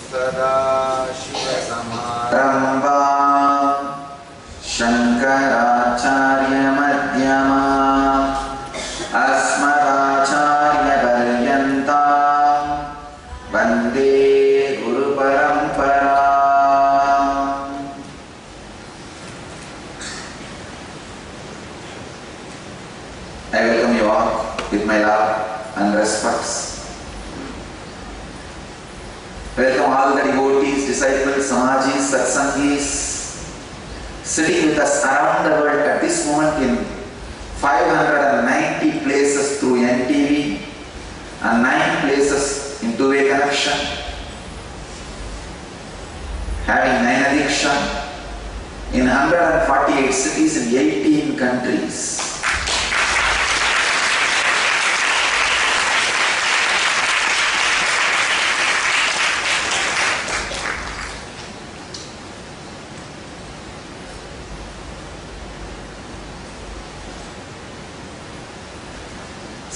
सदाशिवसमारम्भां शङ्कराचार्यमध्यमाम् अस्मदाचार्यपर्यन्तां वन्दे गुरुपरम्पराम्। I welcome you all with my love and respects. Welcome all the devotees, disciples, samajis, satsangis sitting with us around the world at this moment in 590 places through NTV and 9 places in two-way connection, having Nainadiksha in 148 cities in 18 countries.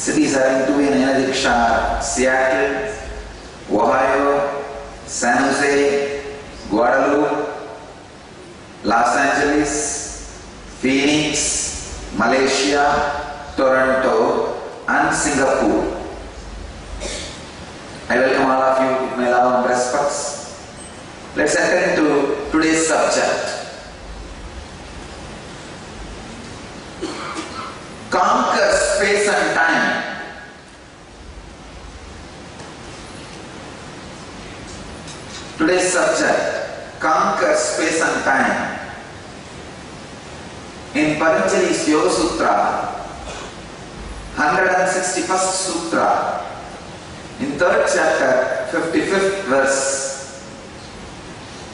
Cities having two-way Nainadiksha: Seattle, Ohio, San Jose, Guadalupe, Los Angeles, Phoenix, Malaysia, Toronto, and Singapore. I welcome all of you with my love and respects. Let's enter into today's subject. Conquer space and time. Today's subject: conquer space and time. In Patanjali's Yoga Sutra, 161st Sutra, in 3rd chapter, 55th verse,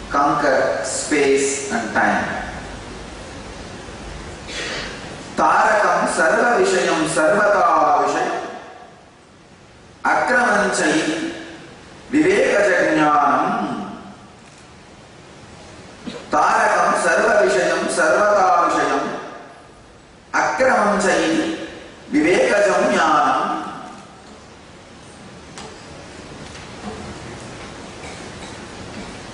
conquer space and time. तारकं सर्व विषयं सर्वता विषयं अक्रमञ्चयि विवेकजज्ञानम्। तारकं सर्व विषयं सर्वता विषयं अक्रमञ्चयि विवेकजं ज्ञानम्।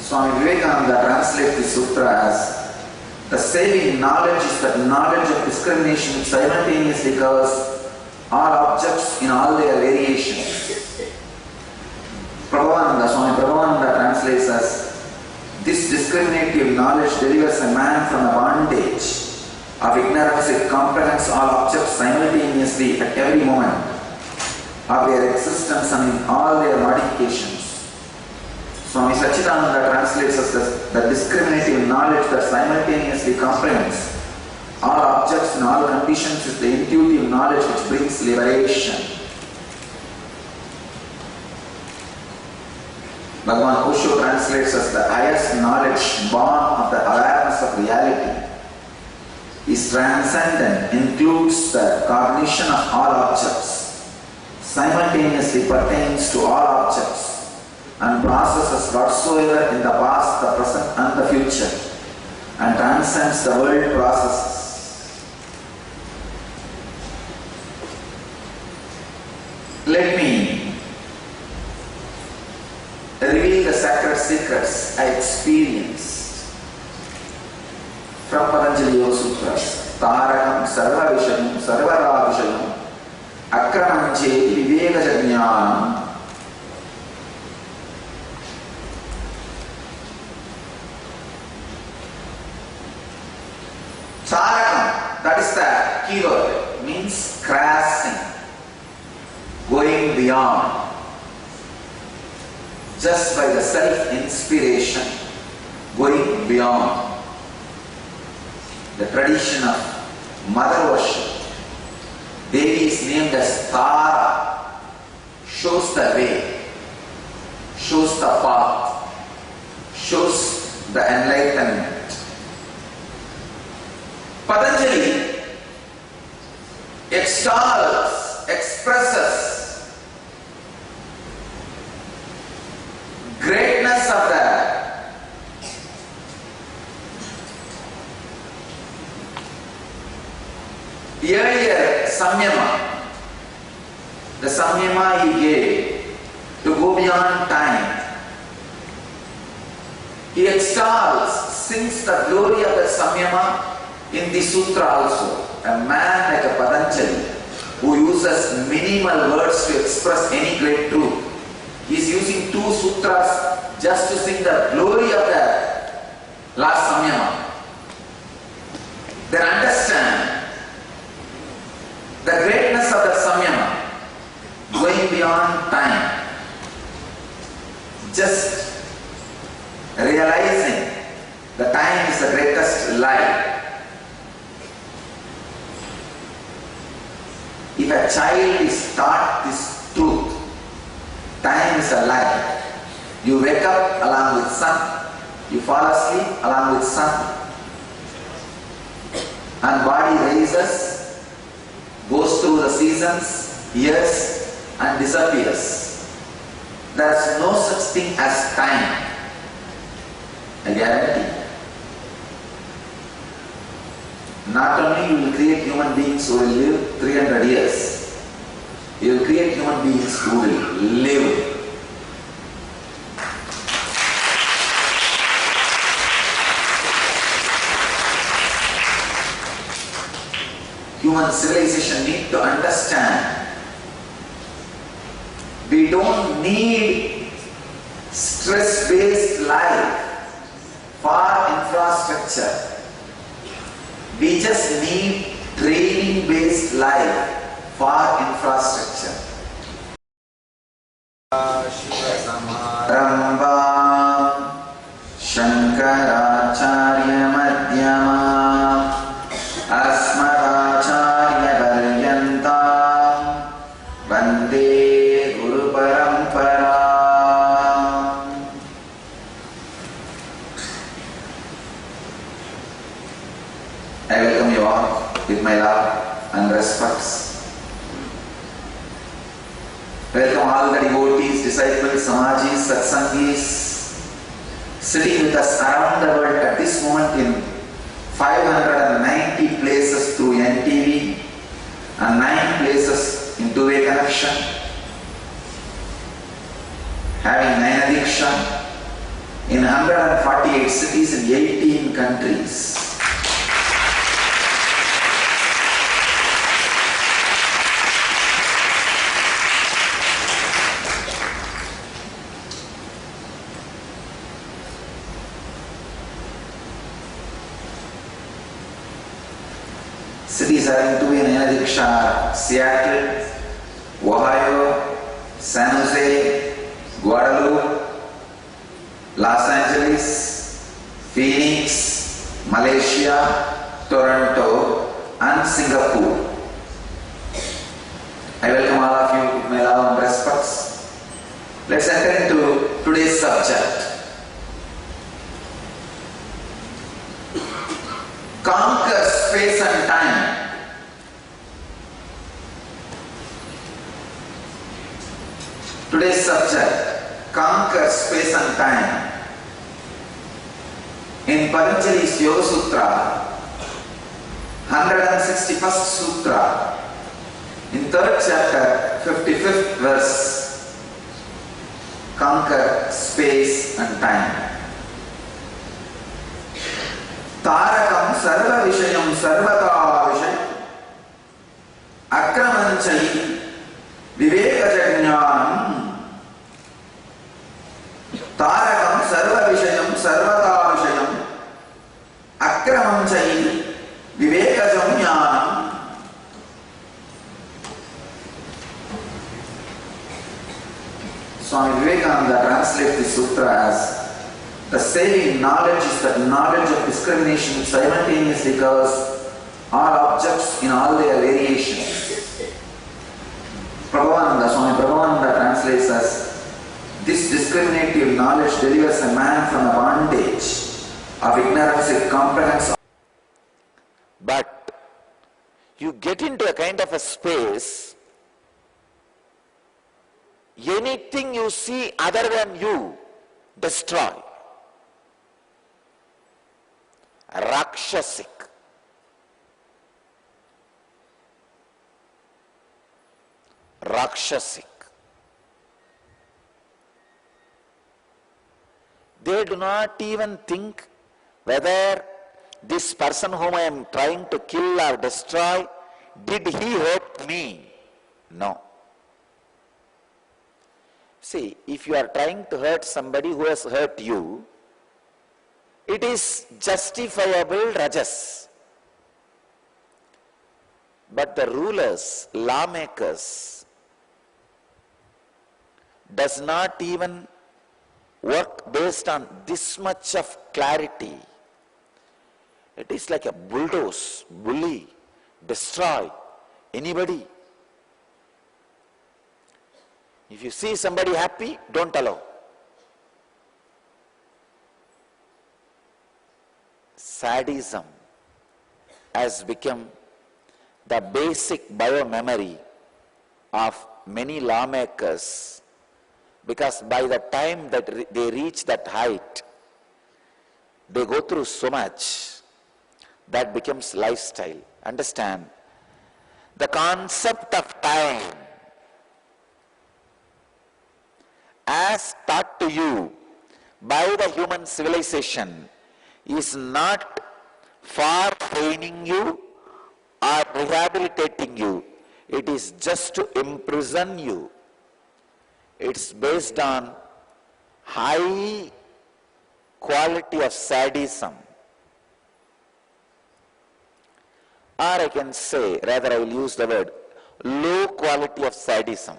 Swami Vivekananda translates this sutra as: the saving knowledge is that knowledge of discrimination which simultaneously covers all objects in all their variations. Swami Prabhupada translates as: this discriminative knowledge delivers a man from the bondage of ignorance. It comprehends all objects simultaneously at every moment of their existence and in all their modifications. Swami Satchidananda translates as the discriminative knowledge that simultaneously comprehends all objects in all conditions is the intuitive knowledge which brings liberation. Bhagavan Osho translates as the highest knowledge born of the awareness of reality is transcendent, includes the cognition of all objects, simultaneously pertains to all objects, and processes whatsoever in the past, the present, and the future, and transcends the world processes. Let me reveal the sacred secrets I experienced from Patanjali Yoga Sutras. Tarakam sarva vishayam sarvara vishayam akramancheti vivekajajnanam. Tarakam, that is the keyword, means crossing, going beyond, just by the self-inspiration, going beyond. The tradition of mother worship, Devi is named as Tara, shows the way, shows the path, shows the enlightenment. Patanjali extols, expresses greatness of the earlier Samyama, the Samyama he gave to go beyond time, He extols, sings the glory of the Samyama in the sutra also. A man like a Patanjali who uses minimal words to express any great truth. He is using 2 sutras just to sing the glory of the last Samyama. Then understand the greatness of the Samyama going beyond time. Just realizing the time is the greatest lie. If a child is taught this truth, time is a lie. You wake up along with sun, you fall asleep along with sun, and body rises, goes through the seasons, years, and disappears. There is no such thing as time. I guarantee. Not only you will create human beings who will live 300 years, you will create human beings who will live. Human civilization need to understand we don't need stress-based life for infrastructure. We just need training-based life for infrastructure. Rambam Shankaracharya Madhyama Asmadacharya Paryantam Vande Guru Parampara. I welcome you all with my love and respects. Welcome all the devotees, disciples, samajis, satsangis sitting with us around the world at this moment in 590 places through NTV and 9 places in two-way connection, having Nainadiksha in 148 cities in 18 countries. Cities are into Nainadiksha: Seattle, Ohio, San Jose, Guadalupe, Los Angeles, Phoenix, Malaysia, Toronto, and Singapore. I welcome all of you with my love and respects. Let's enter into today's subject. Conquer space and time. Today's subject, conquer space and time. In Patanjali's Yoga Sutra, 161st Sutra, in 3rd chapter, 55th verse, conquer space and time. Tarakam sarva vishayam sarvata vishayam akramanchai vivekajajnanam. Tarakam sarva vishayam sarvata vishayam akramanchai vivekajnanam. Swami Vivekananda translates this sutra as the saving knowledge is that knowledge of discrimination which simultaneously covers all objects in all their variations. Prabhavananda, Swami Prabhavananda translates as, this discriminative knowledge delivers a man from the bondage of ignorance. It comprehends. But you get into a kind of a space, anything you see other than you, destroy. Rakshasic. Rakshasic. They They do not even think whether this person whom I am trying to kill or destroy, did he hurt me? No. See, if you are trying to hurt somebody who has hurt you, it is justifiable rajas. But the rulers, lawmakers, does not even work based on this much of clarity. It is like a bulldoze, bully, destroy anybody. If you see somebody happy, don't allow. Sadism has become the basic biomemory of many lawmakers, because by the time that they reach that height, they go through so much that becomes lifestyle. Understand, the concept of time as taught to you by the human civilization is not for training you or rehabilitating you. It is just to imprison you. It's based on high quality of sadism. Or I can say, rather I will use the word, low quality of sadism.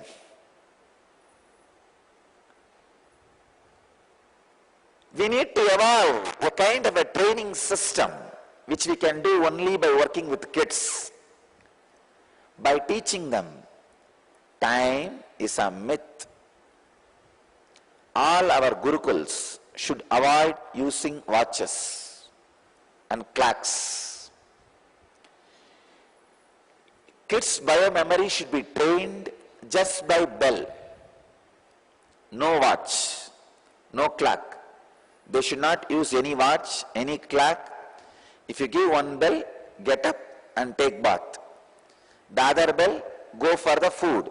We need to evolve a kind of a training system which we can do only by working with kids, by teaching them time is a myth. All our gurukuls should avoid using watches and clocks. Kids' biomemory should be trained just by bell. No watch, no clock. They should not use any watch, any clock. If you give one bell, get up and take bath. The other bell, go for the food.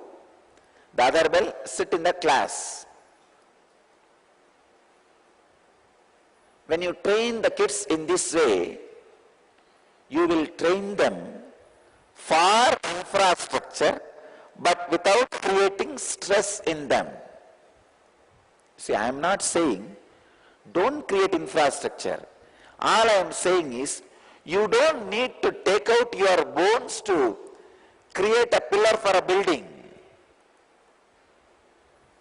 The other bell, sit in the class. When you train the kids in this way, you will train them for infrastructure, but without creating stress in them. See, I am not saying don't create infrastructure. All I am saying is, you don't need to take out your bones to create a pillar for a building.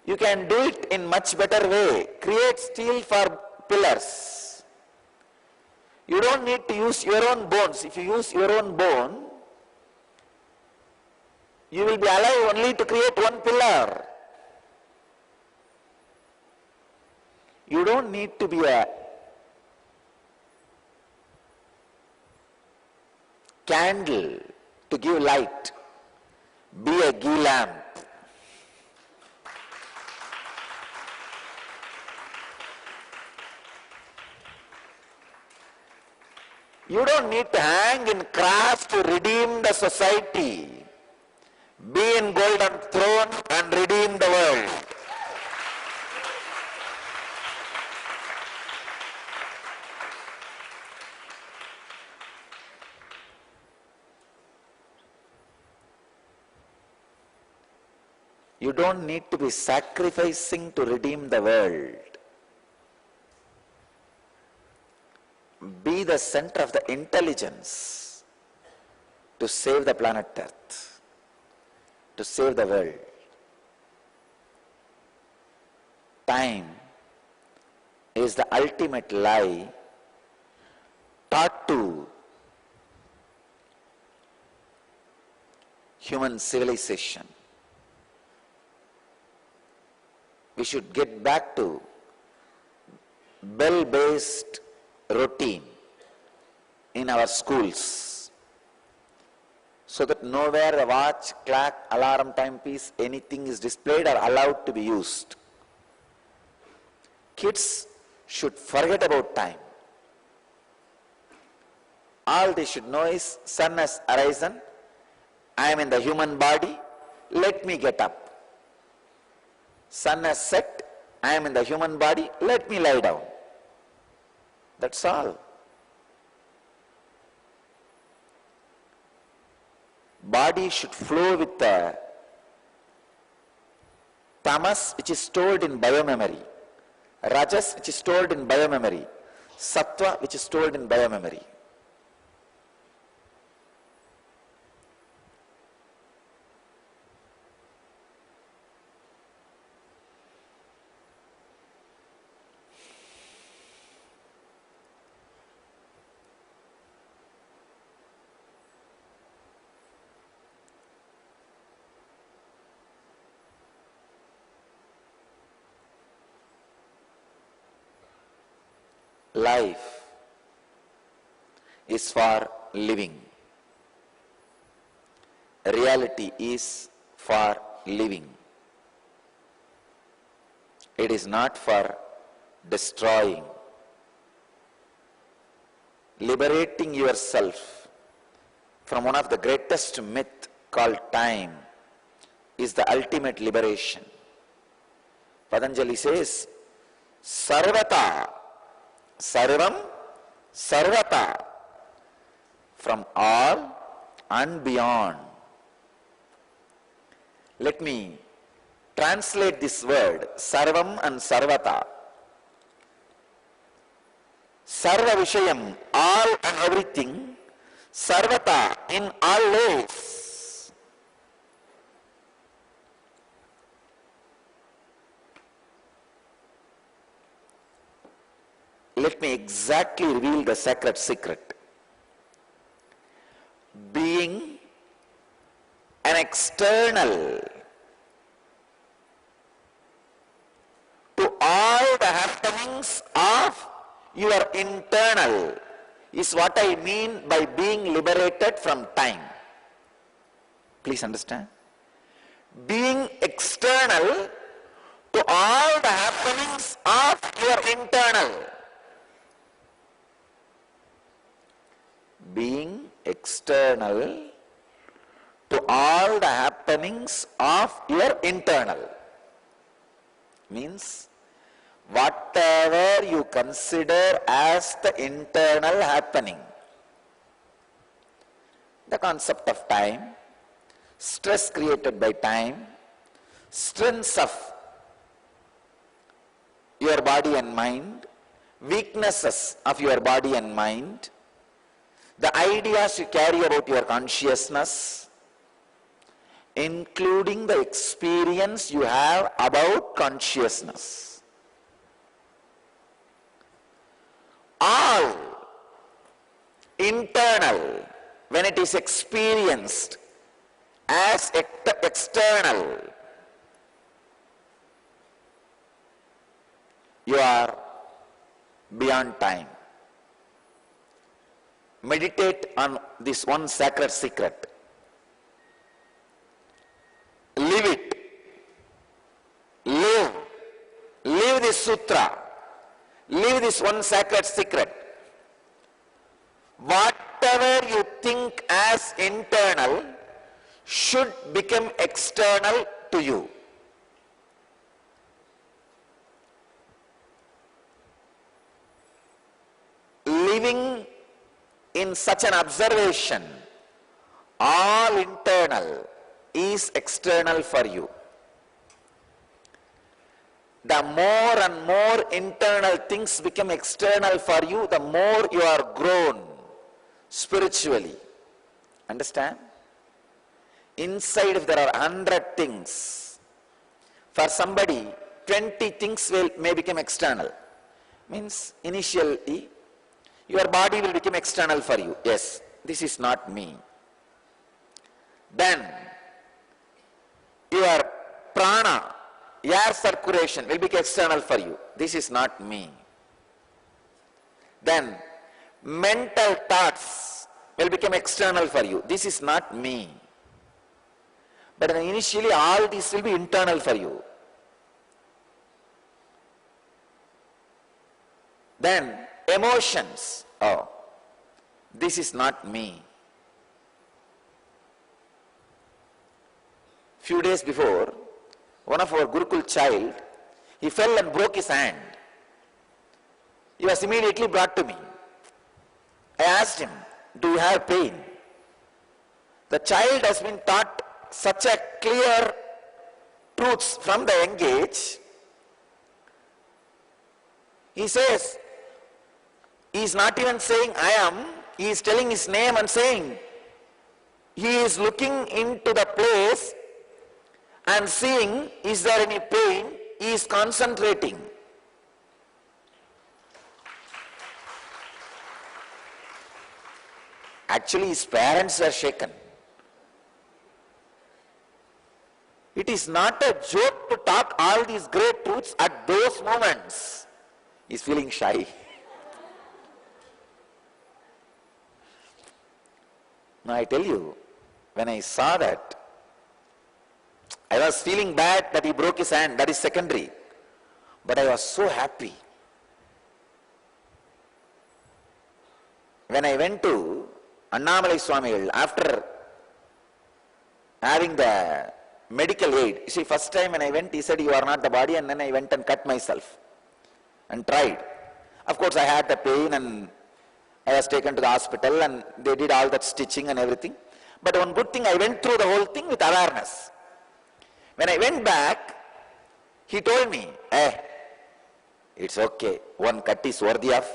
You can do it in much better way. Create steel for pillars. You don't need to use your own bones. If you use your own bone, you will be alive only to create one pillar. You don't need to be a candle to give light. Be a ghee lamp. You don't need to hang in cross to redeem the society. Be in golden throne and redeem the world. You don't need to be sacrificing to redeem the world. Be the center of the intelligence to save the planet Earth, to save the world. Time is the ultimate lie taught to human civilization. We should get back to bell-based routine in our schools, so that nowhere a watch, clock, alarm, timepiece, anything is displayed or allowed to be used. Kids should forget about time. All they should know is, sun has arisen, I am in the human body, let me get up. Sun has set, I am in the human body, let me lie down. That's all. Body should flow with the tamas, which is stored in biomemory, rajas, which is stored in biomemory, sattva, which is stored in biomemory. Life is for living. Reality is for living. It is not for destroying. Liberating yourself from one of the greatest myth called time is the ultimate liberation. Patanjali says, Sarvata, Sarvam, Sarvata, from all and beyond. Let me translate this word, Sarvam and Sarvata. Sarva Vishayam, all and everything, Sarvata, in all ways. Let me exactly reveal the sacred secret. Being an external to all the happenings of your internal is what I mean by being liberated from time. Please understand. Being external to all the happenings of your internal. Being external to all the happenings of your internal means whatever you consider as the internal happening. The concept of time, stress created by time, strengths of your body and mind, weaknesses of your body and mind, the ideas you carry about your consciousness, including the experience you have about consciousness. All internal, when it is experienced as external, you are beyond time. Meditate on this one sacred secret. Live it. Live. Live this sutra. Live this one sacred secret. Whatever you think as internal should become external to you. Living in such an observation, all internal is external for you. The more and more internal things become external for you, the more you are grown spiritually. Understand? Inside, if there are 100 things, for somebody 20 things may become external. Means initially your body will become external for you. Yes, this is not me. Then your prana, air circulation will become external for you. This is not me. Then mental thoughts will become external for you. This is not me. But initially all these will be internal for you. Then emotions. Oh, this is not me. Few days before, one of our Gurukul child, he fell and broke his hand. He was immediately brought to me. I asked him, do you have pain? The child has been taught such a clear truths from the young age. He says, he is not even saying I am, he is telling his name and saying, he is looking into the place and seeing, is there any pain? He is concentrating. Actually, his parents were shaken. It is not a joke to talk all these great truths at those moments. He is feeling shy. Now I tell you, when I saw that, I was feeling bad that he broke his hand, that is secondary. But I was so happy. When I went to Annamalai Swamigal, after having the medical aid, you see, first time when I went, he said, you are not the body, and then I went and cut myself and tried. Of course, I had the pain and I was taken to the hospital and they did all that stitching and everything. But one good thing, I went through the whole thing with awareness. When I went back, he told me, it's okay, one cut is worthy of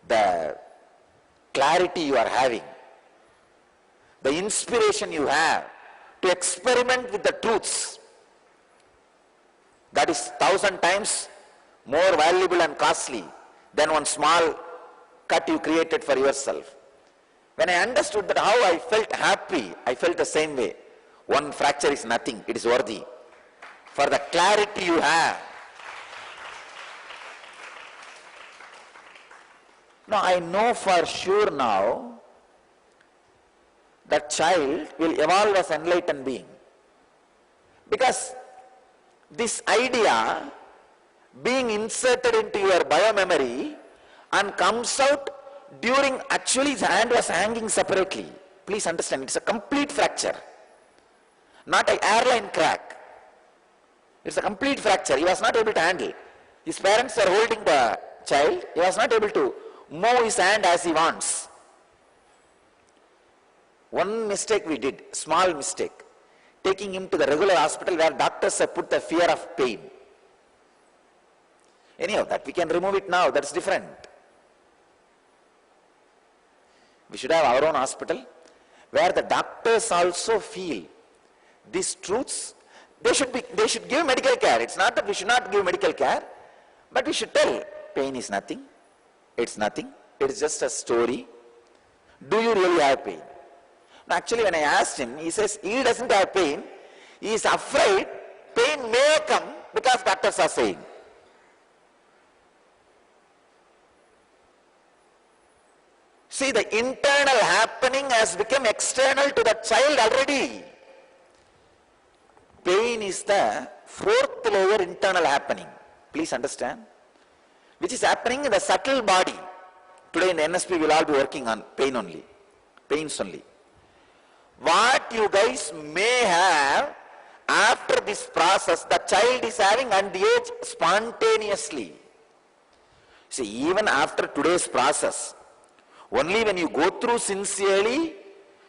the clarity you are having, the inspiration you have to experiment with the truths. That is 1,000 times more valuable and costly than one small cut you created for yourself. When I understood that, how I felt happy, I felt the same way. One fracture is nothing, it is worthy. For the clarity you have. Now I know for sure now that child will evolve as enlightened being. Because this idea being inserted into your biomemory and comes out during, actually his hand was hanging separately. Please understand, it's a complete fracture. Not an airline crack. It's a complete fracture. He was not able to handle. His parents were holding the child. He was not able to move his hand as he wants. One mistake we did, small mistake, taking him to the regular hospital where doctors have put the fear of pain. Anyhow, that we can remove it now, that's different. We should have our own hospital where the doctors also feel these truths. They should give medical care. It's not that we should not give medical care, but we should tell, pain is nothing, it's nothing, it is just a story. Do you really have pain? Now, actually, when I asked him, he says he doesn't have pain, he is afraid pain may come because doctors are saying. See, the internal happening has become external to the child already. Pain is the fourth layer internal happening. Please understand. Which is happening in the subtle body. Today in the NSP we will all be working on pain only. Pains only. What you guys may have after this process, the child is having at the age spontaneously. See, even after today's process, only when you go through sincerely,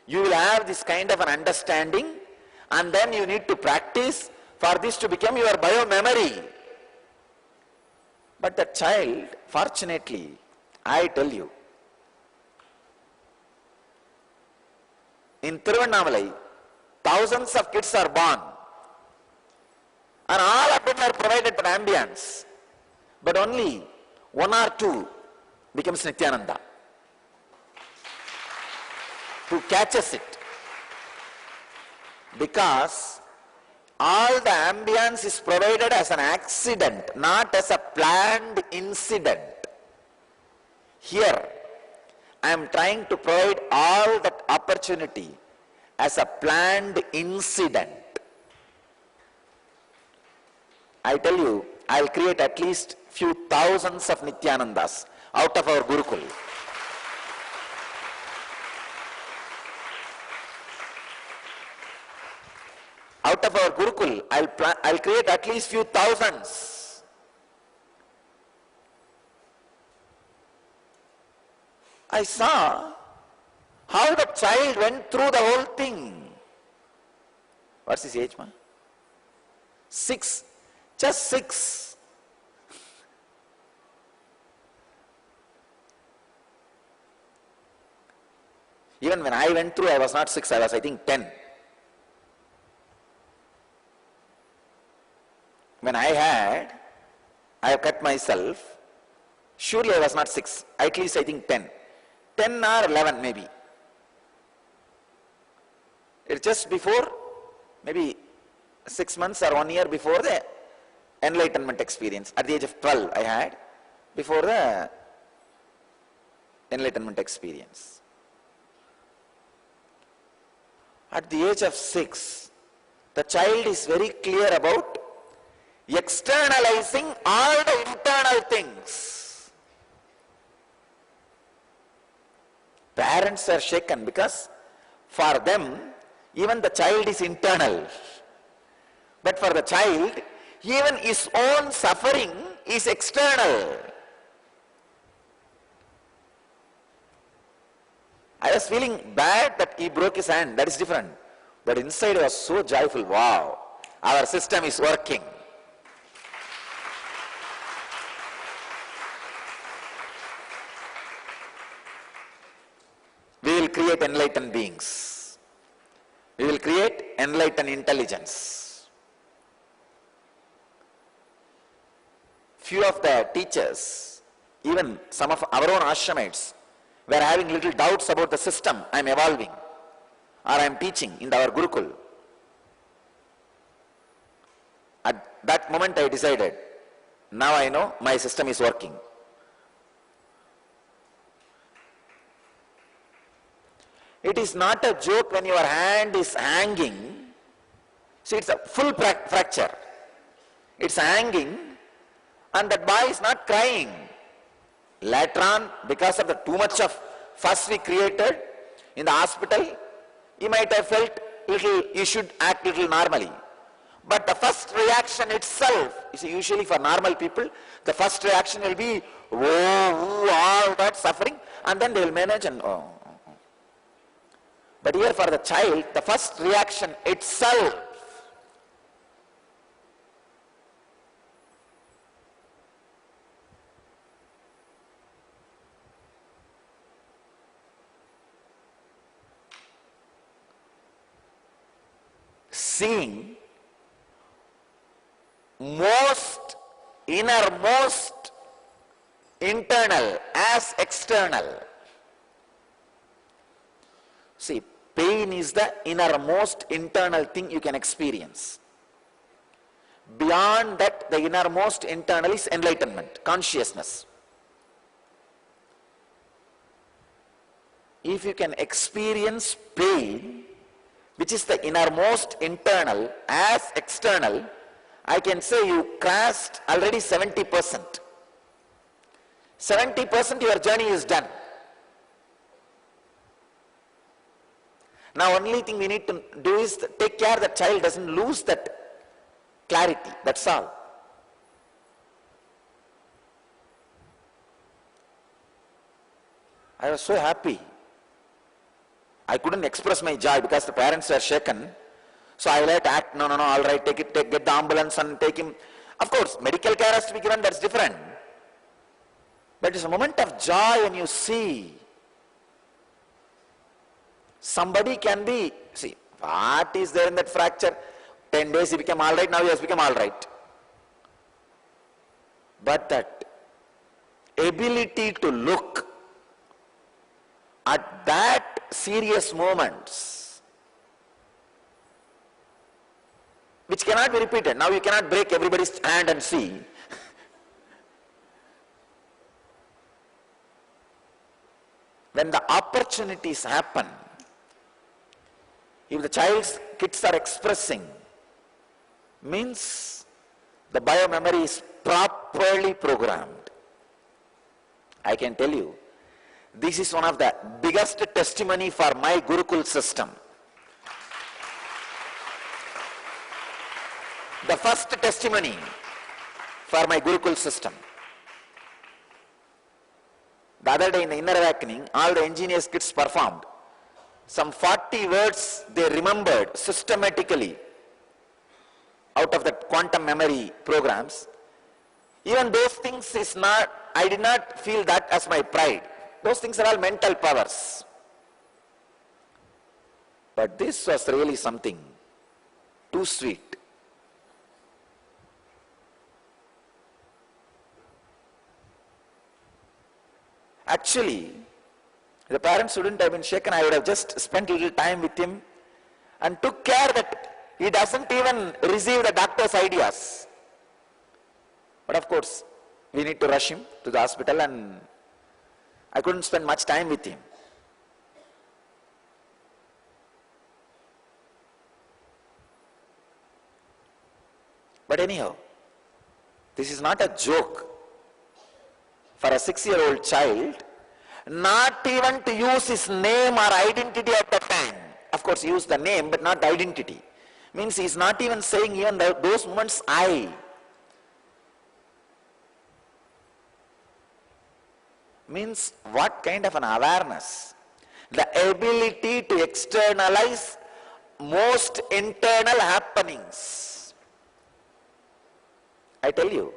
you will have this kind of an understanding, and then you need to practice for this to become your biomemory. But the child, fortunately, I tell you, in Tiruvannamalai, thousands of kids are born, and all of them are provided for ambience, but only one or two becomes Nityananda, who catches it. Because all the ambience is provided as an accident, not as a planned incident. Here, I am trying to provide all that opportunity as a planned incident. I tell you, I will create at least few thousands of Nityanandas out of our Gurukul. Out of our Gurukul, I'll create at least few thousands. I saw how the child went through the whole thing. What's his age, ma? 6. Just 6. Even when I went through, I was not 6, I was, I think, 10. When I have cut myself, surely I was not 6, at least I think 10. 10 or 11 maybe. It's just before, maybe 6 months or 1 year before the enlightenment experience. At the age of 12 I had, before the enlightenment experience. At the age of 6, the child is very clear about externalizing all the internal things. Parents are shaken because for them, even the child is internal. But for the child, even his own suffering is external. I was feeling bad that he broke his hand, that is different. But inside I was so joyful, wow, our system is working. We will create enlightened beings. We will create enlightened intelligence. Few of the teachers, even some of our own ashramites, were having little doubts about the system I am evolving or I am teaching in our Gurukul. At that moment I decided, now I know my system is working. It is not a joke when your hand is hanging. See, it's a full fracture. It's hanging and that boy is not crying. Later on, because of the too much of fuss we created in the hospital, he might have felt little, you should act little normally. But the first reaction itself, you see, usually for normal people, the first reaction will be, oh, all that suffering, and then they will manage and, oh. But here for the child, the first reaction itself, seeing most innermost internal as external. See, pain is the innermost internal thing you can experience. Beyond that, the innermost internal is enlightenment, consciousness. If you can experience pain, which is the innermost internal as external, I can say you crossed already 70%. 70% your journey is done. Now only thing we need to do is take care the child doesn't lose that clarity, that's all. I was so happy. I couldn't express my joy because the parents were shaken. So I let act, no, all right, get the ambulance and take him. Of course, medical care has to be given, that's different. But it's a moment of joy when you see somebody can be, see, what is there in that fracture? 10 days he became all right, now he has become all right. But that ability to look at that serious moments, which cannot be repeated. Now you cannot break everybody's hand and see. When the opportunities happen, if the child's kids are expressing, means the biomemory is properly programmed. I can tell you, this is one of the biggest testimony for my Gurukul system. The first testimony for my Gurukul system. The other day in the Inner Awakening, all the engineers kids performed. Some 40 words they remembered systematically out of the quantum memory programs. Even those things is not, I did not feel that as my pride. Those things are all mental powers. But this was really something too sweet. Actually, the parents wouldn't have been shaken. I would have just spent a little time with him and took care that he doesn't even receive the doctor's ideas. But of course, we need to rush him to the hospital, and I couldn't spend much time with him. But anyhow, this is not a joke for a 6-year-old child not even to use his name or identity at the time. Of course, use the name but not the identity. Means he is not even saying even those moments I. Means what kind of an awareness? The ability to externalize most internal happenings. I tell you,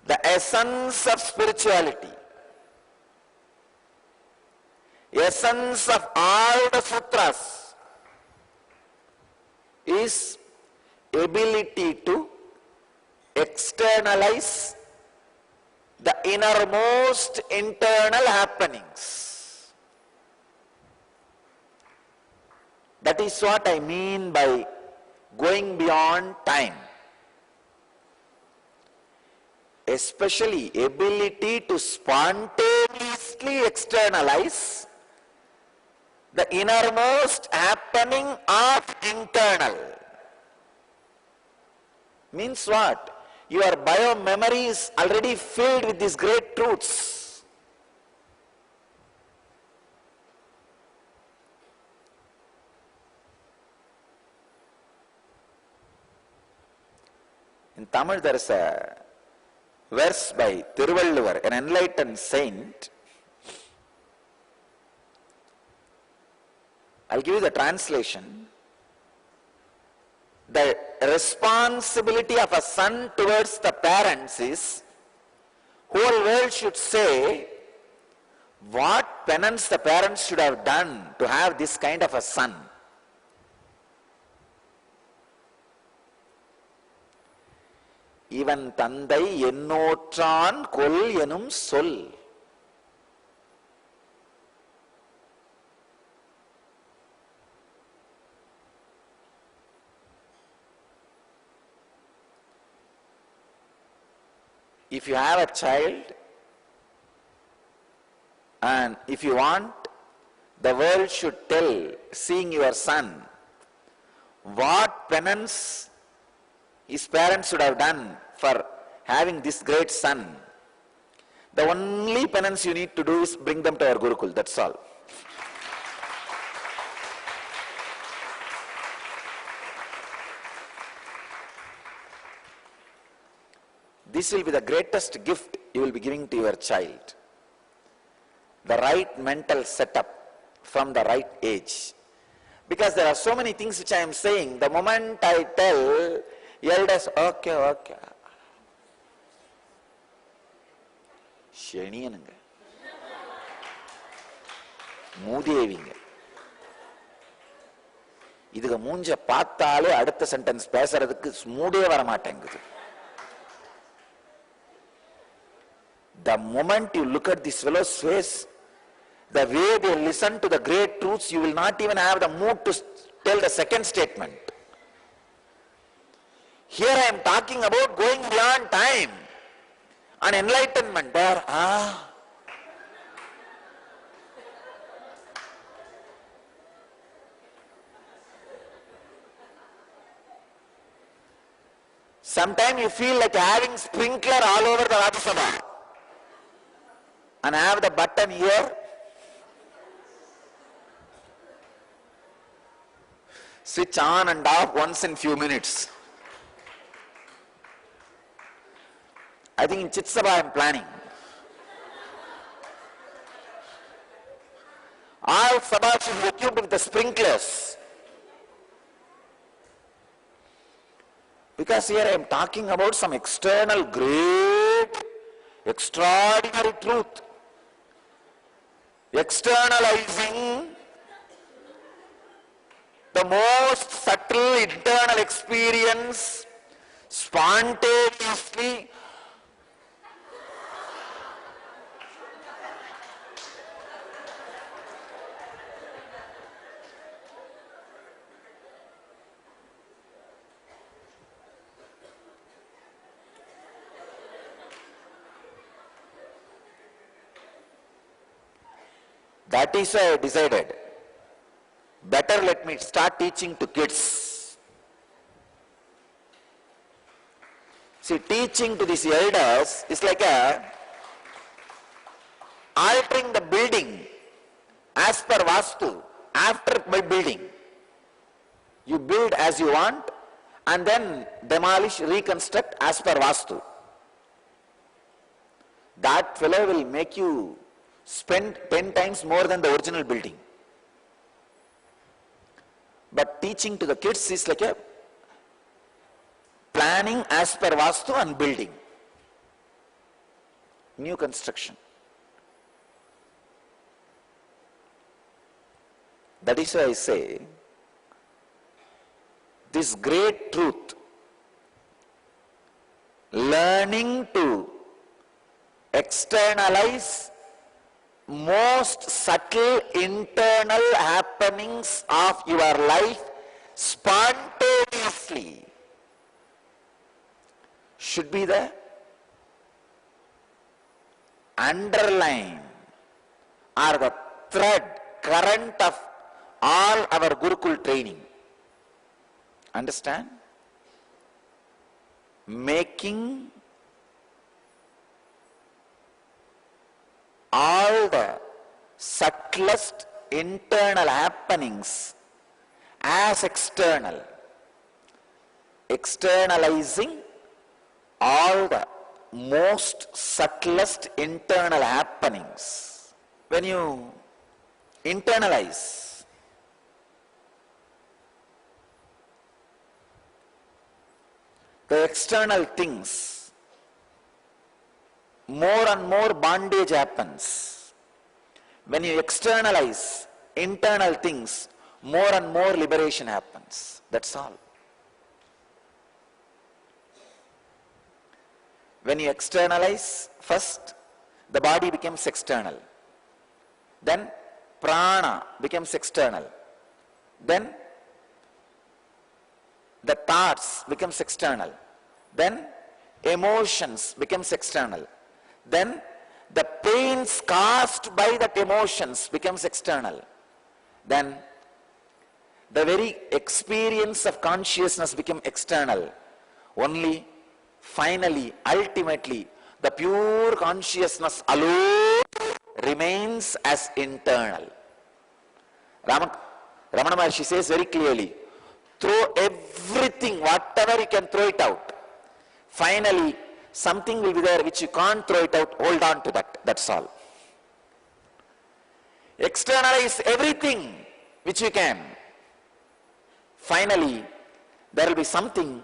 the essence of spirituality, essence of all the sutras is ability to externalize the innermost internal happenings. That is what I mean by going beyond time. Especially ability to spontaneously externalize the innermost happening of internal. Means what? Your bio-memory is already filled with these great truths. In Tamil there is a verse by Thiruvalluvar, an enlightened saint. I'll give you the translation. The responsibility of a son towards the parents is, whole world should say what penance the parents should have done to have this kind of a son. Ivan tandai ennotran kol enum sol. If you have a child and if you want, the world should tell, seeing your son, what penance his parents should have done for having this great son. The only penance you need to do is bring them to our Gurukul, that's all. This will be the greatest gift you will be giving to your child. The right mental setup from the right age. Because there are so many things which I am saying, the moment I tell elders, okay. Sheniyanunga. Moodevinga. இதுக்கு மூஞ்ச பார்த்தாலே அடுத்த sentence பேசுறதுக்கு மூடே வர மாட்டேங்குது. The moment you look at this fellow's face, the way they listen to the great truths, you will not even have the mood to tell the second statement. Here I am talking about going beyond time and enlightenment. There, sometimes you feel like having sprinkler all over the Rajya Sabha and have the button here. Switch on and off once in few minutes. I think in Chitsabha I am planning. sabha should be equipped with the sprinklers. Because here I am talking about some external great, extraordinary truth. Externalizing the most subtle internal experience spontaneously that is why I decided, better let me start teaching to kids. See, teaching to these elders is like altering the building as per Vastu. After by building, you build as you want and then demolish, reconstruct as per Vastu. That fellow will make you spend 10 times more than the original building. But teaching to the kids is like a planning as per Vastu and building. New construction. That is why I say, this great truth, learning to externalize most subtle internal happenings of your life spontaneously should be the underline or the thread, current of all our Gurukul training. Understand? Making all the subtlest internal happenings as external. Externalizing all the most subtlest internal happenings. When you internalize, the external things, more and more bondage happens. When you externalize internal things, more and more liberation happens. That's all. When you externalize, first the body becomes external. Then prana becomes external. Then the thoughts becomes external. Then emotions becomes external. Then the pains caused by that emotions becomes external. Then the very experience of consciousness become external. Only finally, ultimately, the pure consciousness alone remains as internal. Ramana Maharshi says very clearly, throw everything, whatever you can, throw it out. Finally, something will be there which you can't throw it out, hold on to that, that's all. Externalize everything which you can. Finally, there will be something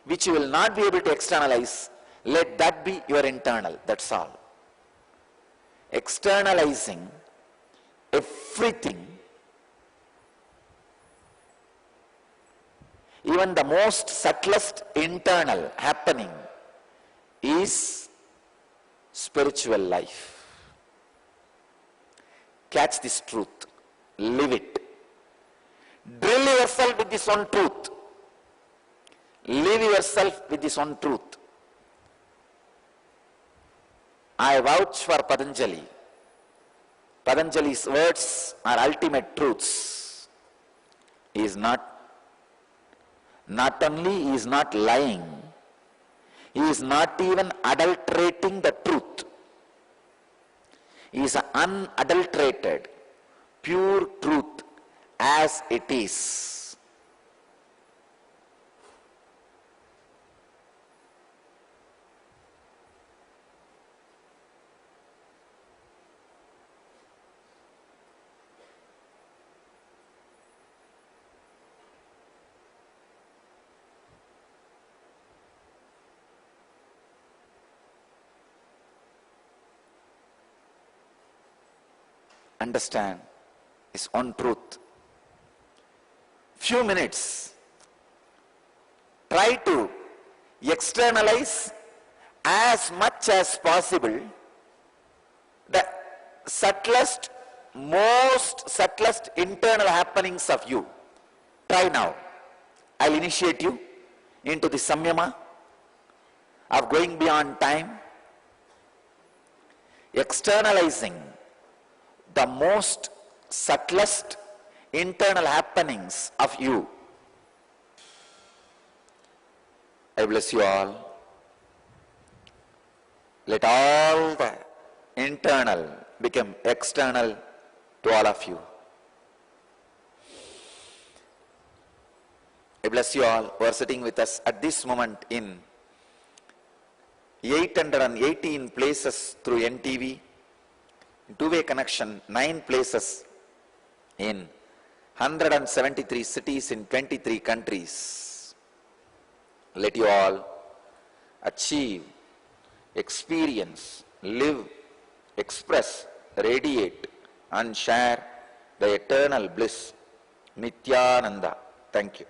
which you will not be able to externalize. Let that be your internal, that's all. Externalizing everything, even the most subtlest internal happening, is spiritual life. Catch this truth, live it. Drill yourself with this one truth. Live yourself with this one truth. I vouch for Patanjali. Patanjali's words are ultimate truths. He is not only he is not lying, he is not even adulterating the truth. He is unadulterated, pure truth as it is. understand is one truth. Few minutes, try to externalize as much as possible the most subtlest internal happenings of you. Try now. I'll initiate you into the samyama of going beyond time, externalizing the most subtlest internal happenings of you. I bless you all. Let all the internal become external to all of you. I bless you all who are sitting with us at this moment in 818 places through NTV, two-way connection, 9 places in 173 cities in 23 countries. Let you all achieve, experience, live, express, radiate and share the eternal bliss, Nityananda. Thank you.